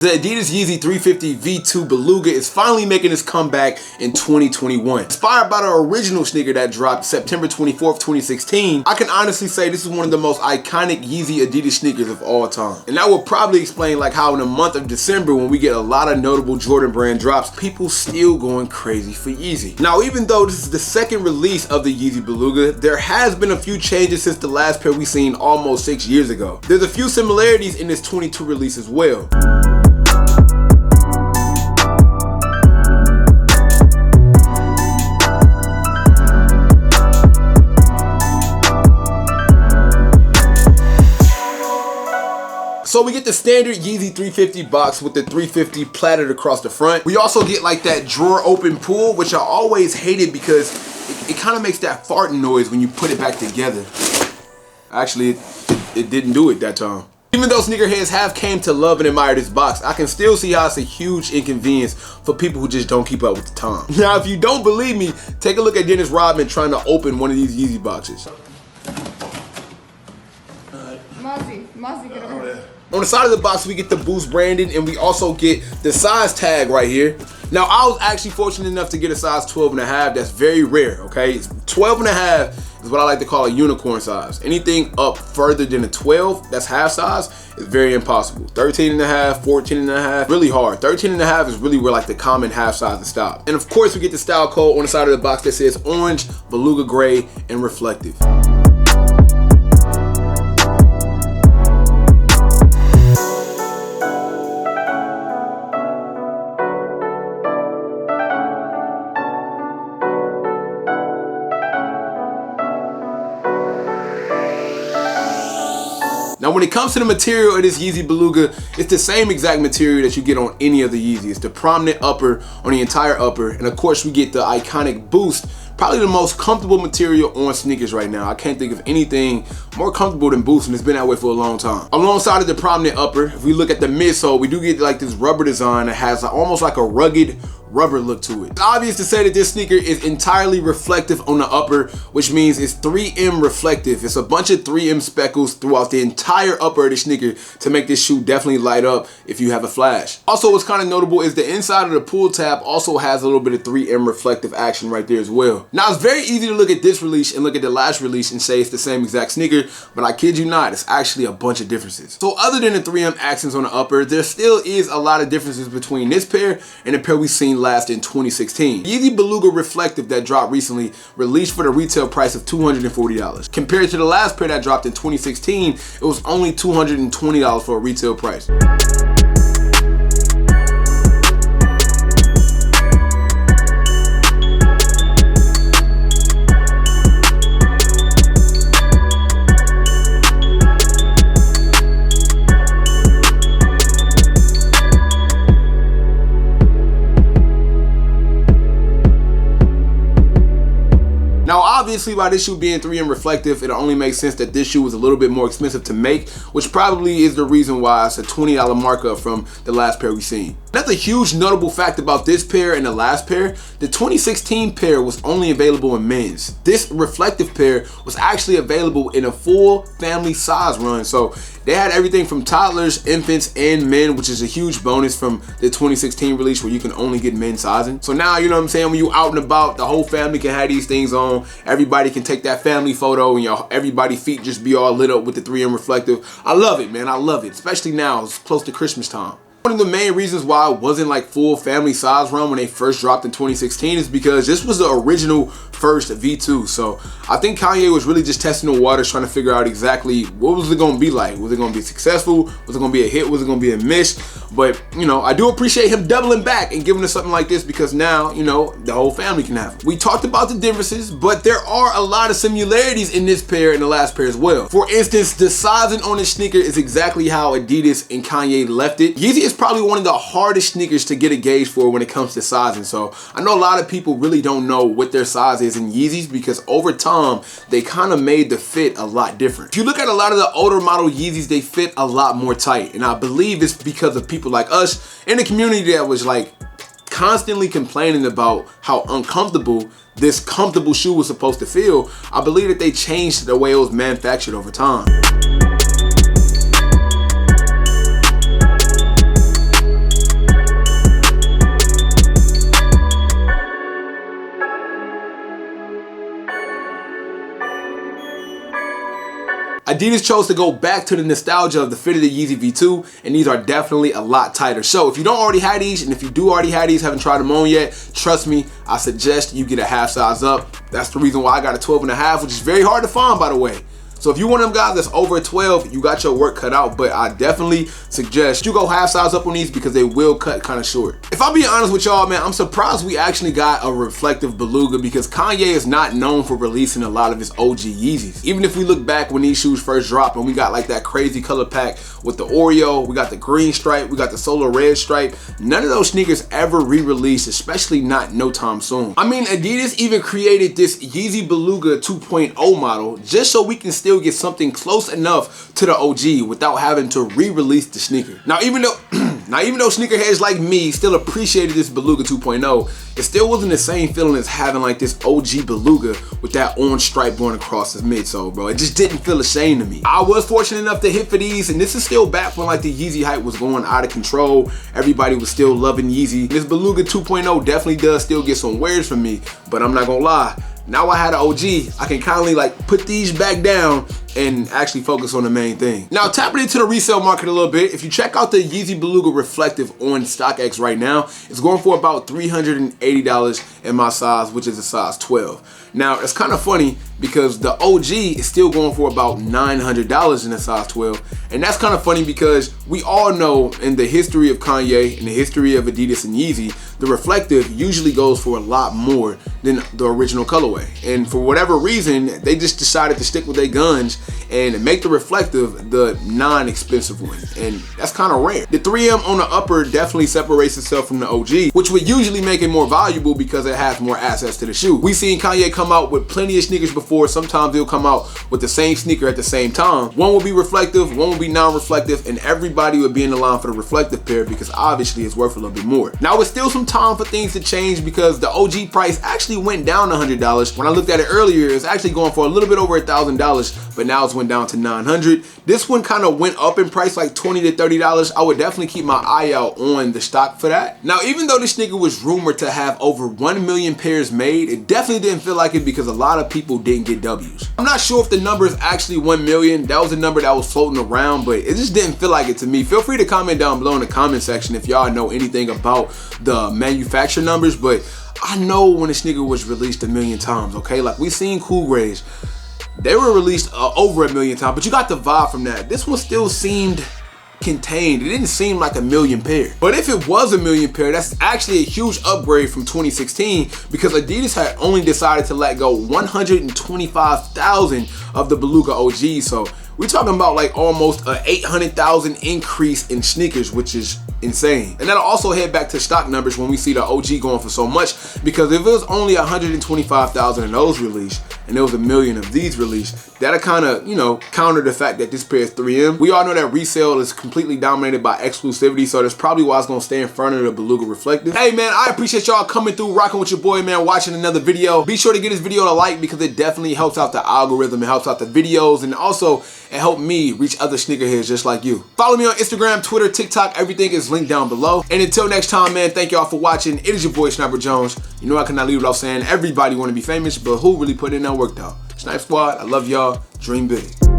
The Adidas Yeezy 350 V2 Beluga is finally making its comeback in 2021. Inspired by the original sneaker that dropped September 24th, 2016, I can honestly say this is one of the most iconic Yeezy Adidas sneakers of all time. And that will probably explain like how in the month of December, when we get a lot of notable Jordan brand drops, people still going crazy for Yeezy. Now, even though this is the second release of the Yeezy Beluga, there has been a few changes since the last pair we seen almost 6 years ago. There's a few similarities in this 22 release as well. So we get the standard Yeezy 350 box with the 350 platted across the front. We also get like that drawer open pull, which I always hated because it kind of makes that farting noise when you put it back together. Actually, it didn't do it that time. Even though sneakerheads have came to love and admire this box, I can still see how it's a huge inconvenience for people who just don't keep up with the time. Now, if you don't believe me, take a look at Dennis Rodman trying to open one of these Yeezy boxes. Mozzie, get over here. On the side of the box, we get the Boost branding, and we also get the size tag right here. Now, I was actually fortunate enough to get a size 12.5. That's very rare, okay? 12.5 is what I like to call a unicorn size. Anything up further than a 12, that's half size, is very impossible. 13.5, 14.5, really hard. 13.5 is really where like the common half size to stop. And of course, we get the style code on the side of the box that says orange, beluga gray, and reflective. Now, when it comes to the material of this Yeezy Beluga, it's the same exact material that you get on any of the Yeezys. It's the prominent upper on the entire upper. And of course, we get the iconic Boost, probably the most comfortable material on sneakers right now. I can't think of anything more comfortable than Boost, and it's been that way for a long time. Alongside of the prominent upper, if we look at the midsole, we do get like this rubber design that has almost like a rugged rubber look to it. It's obvious to say that this sneaker is entirely reflective on the upper, which means it's 3M reflective. It's a bunch of 3M speckles throughout the entire upper of the sneaker to make this shoe definitely light up if you have a flash. Also, what's kind of notable is the inside of the pull tab also has a little bit of 3M reflective action right there as well. Now, it's very easy to look at this release and look at the last release and say it's the same exact sneaker, but I kid you not, it's actually a bunch of differences. So other than the 3M accents on the upper, there still is a lot of differences between this pair and the pair we seen last in 2016. Yeezy Beluga Reflective that dropped recently released for the retail price of $240. Compared to the last pair that dropped in 2016, it was only $220 for a retail price. Now, obviously, by this shoe being 3M reflective, it only makes sense that this shoe was a little bit more expensive to make, which probably is the reason why it's a $20 markup from the last pair we seen. That's a huge notable fact about this pair and the last pair. The 2016 pair was only available in men's. This reflective pair was actually available in a full family size run. So they had everything from toddlers, infants, and men, which is a huge bonus from the 2016 release where you can only get men's sizing. So now, you know what I'm saying, when you out and about, the whole family can have these things on. Everybody can take that family photo and everybody's feet just be all lit up with the 3M reflective. I love it, man. I love it, especially now. It's close to Christmas time. One of the main reasons why it wasn't like full family size run when they first dropped in 2016 is because this was the original first V2. So I think Kanye was really just testing the waters, trying to figure out exactly what was it going to be like. Was it going to be successful? Was it going to be a hit? Was it going to be a miss? But, you know, I do appreciate him doubling back and giving us something like this because now, you know, the whole family can have it. We talked about the differences, but there are a lot of similarities in this pair and the last pair as well. For instance, the sizing on this sneaker is exactly how Adidas and Kanye left it. Yeezy is probably one of the hardest sneakers to get a gauge for when it comes to sizing. So I know a lot of people really don't know what their size is in Yeezys because over time, they kind of made the fit a lot different. If you look at a lot of the older model Yeezys, they fit a lot more tight. And I believe it's because of people like us in the community that was like constantly complaining about how uncomfortable this comfortable shoe was supposed to feel. I believe that they changed the way it was manufactured over time. Adidas chose to go back to the nostalgia of the fit of the Yeezy V2, and these are definitely a lot tighter. So if you don't already have these, and if you do already have these, haven't tried them on yet, trust me, I suggest you get a half size up. That's the reason why I got a 12.5, which is very hard to find, by the way. So if you're one of them guys that's over a 12, you got your work cut out, but I definitely suggest you go half size up on these because they will cut kind of short. If I'm being honest with y'all, man, I'm surprised we actually got a reflective Beluga because Kanye is not known for releasing a lot of his OG Yeezys. Even if we look back when these shoes first dropped and we got like that crazy color pack with the Oreo, we got the green stripe, we got the solar red stripe, none of those sneakers ever re-released, especially not no time soon. I mean, Adidas even created this Yeezy Beluga 2.0 model just so we can still get something close enough to the OG without having to re-release the sneaker. Now even though sneakerheads like me still appreciated this Beluga 2.0, it still wasn't the same feeling as having like this OG Beluga with that orange stripe going across his midsole, bro. It just didn't feel the same to me. I was fortunate enough to hit for these, and this is still back when like the Yeezy hype was going out of control. Everybody was still loving Yeezy. This Beluga 2.0 definitely does still get some wears from me, but I'm not gonna lie. Now I had an OG, I can kindly like put these back down and actually focus on the main thing. Now tapping into the resale market a little bit, if you check out the Yeezy Beluga Reflective on StockX right now, it's going for about $380 in my size, which is a size 12. Now it's kind of funny because the OG is still going for about $900 in a size 12. And that's kind of funny because we all know in the history of Kanye and the history of Adidas and Yeezy, the Reflective usually goes for a lot more than the original colorway. And for whatever reason, they just decided to stick with their guns and make the Reflective the non-expensive one. And that's kind of rare. The 3M on the upper definitely separates itself from the OG, which would usually make it more valuable because it has more access to the shoe. We've seen Kanye come out with plenty of sneakers before. Sometimes he'll come out with the same sneaker at the same time. One will be reflective, one will be non-reflective, and everybody would be in the line for the reflective pair because obviously it's worth a little bit more. Now it's still some time for things to change because the OG price actually went down $100. When I looked at it earlier, it's actually going for a little bit over $1,000, but now it's went down to $900. This one kind of went up in price like $20 to $30. I would definitely keep my eye out on the stock for that. Now, even though this sneaker was rumored to have over 1 million pairs made, it definitely didn't feel like it because a lot of people didn't get W's. I'm not sure if the number is actually 1 million. That was a number that was floating around, but it just didn't feel like it to me. Feel free to comment down below in the comment section if y'all know anything about the manufacturer numbers, but I know when a sneaker was released 1 million times, okay? Like we seen Cool Grays, they were released over 1 million times, but you got the vibe from that. This one still seemed contained. It didn't seem like 1 million pair. But if it was 1 million pair, that's actually a huge upgrade from 2016 because Adidas had only decided to let go 125,000 of the Beluga OG. So we're talking about like almost a 800,000 increase in sneakers, which is insane. And that'll also head back to stock numbers when we see the OG going for so much, because if it was only 125,000 of those released and there was 1 million of these released, that'll kind of, you know, counter the fact that this pair is 3M. We all know that resale is completely dominated by exclusivity, so that's probably why it's gonna stay in front of the Beluga Reflective. Hey man, I appreciate y'all coming through, rocking with your boy, man, watching another video. Be sure to give this video a like because it definitely helps out the algorithm, it helps out the videos, and also it helped me reach other sneakerheads just like you. Follow me on Instagram, Twitter, TikTok, everything is linked down below. And until next time, man, thank y'all for watching. It is your boy, Sniper Jones. You know I cannot leave without saying everybody want to be famous, but who really put in that work though? Snipe Squad, I love y'all. Dream big.